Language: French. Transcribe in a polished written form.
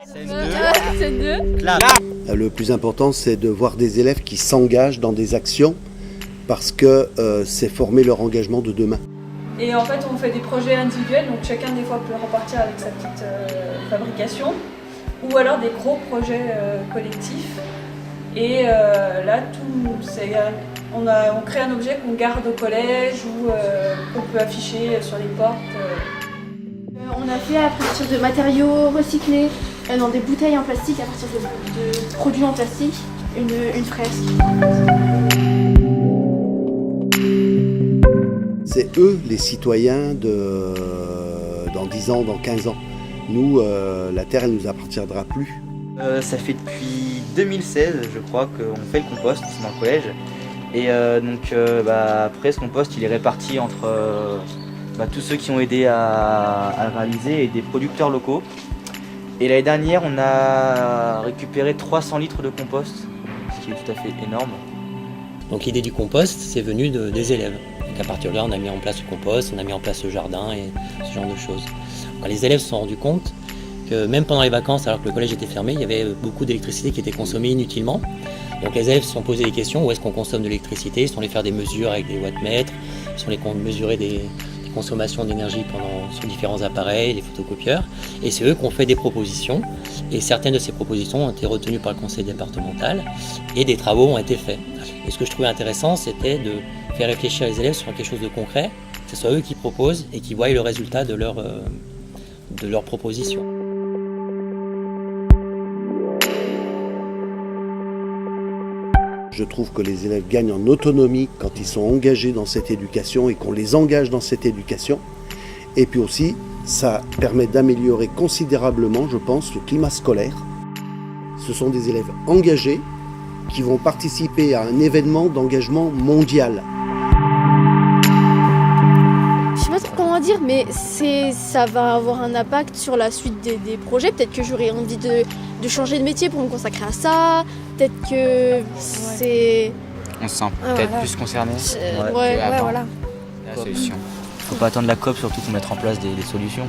CM2. Le plus important, c'est de voir des élèves qui s'engagent dans des actions parce que c'est former leur engagement de demain. Et en fait, on fait des projets individuels, donc chacun des fois peut repartir avec sa petite fabrication, ou alors des gros projets collectifs. Et là, on crée un objet qu'on garde au collège ou qu'on peut afficher sur les portes. On a fait à partir de matériaux recyclés, dans des bouteilles en plastique, à partir de produits en plastique, une fresque. C'est eux les citoyens dans 10 ans, dans 15 ans. Nous, la terre, elle ne nous appartiendra plus. Ça fait depuis 2016, je crois, qu'on fait le compost dans le collège. Et après, ce compost, il est réparti entre tous ceux qui ont aidé à le réaliser et des producteurs locaux. Et l'année dernière, on a récupéré 300 litres de compost, ce qui est tout à fait énorme. Donc l'idée du compost, c'est venu des élèves. Donc à partir de là, on a mis en place le compost, on a mis en place le jardin et ce genre de choses. Quand les élèves se sont rendus compte que même pendant les vacances, alors que le collège était fermé, il y avait beaucoup d'électricité qui était consommée inutilement. Donc les élèves se sont posé des questions, où est-ce qu'on consomme de l'électricité? Ils sont allés faire des mesures avec des wattmètres, ils sont allés mesurer des consommations d'énergie sur différents appareils, les photocopieurs, et c'est eux qui ont fait des propositions, et certaines de ces propositions ont été retenues par le conseil départemental, et des travaux ont été faits. Et ce que je trouvais intéressant, c'était de faire réfléchir les élèves sur quelque chose de concret, que ce soit eux qui proposent et qui voient le résultat de leur proposition. Je trouve que les élèves gagnent en autonomie quand ils sont engagés dans cette éducation et qu'on les engage dans cette éducation. Et puis aussi, ça permet d'améliorer considérablement, je pense, le climat scolaire. Ce sont des élèves engagés qui vont participer à un événement d'engagement mondial. Je sais pas trop comment dire, mais ça va avoir un impact sur la suite des projets. Peut-être que j'aurais envie de changer de métier pour me consacrer à ça. Peut-être que c'est... On se sent peut-être plus concerné Ouais, voilà. la solution. Faut pas attendre la COP surtout pour mettre en place des solutions.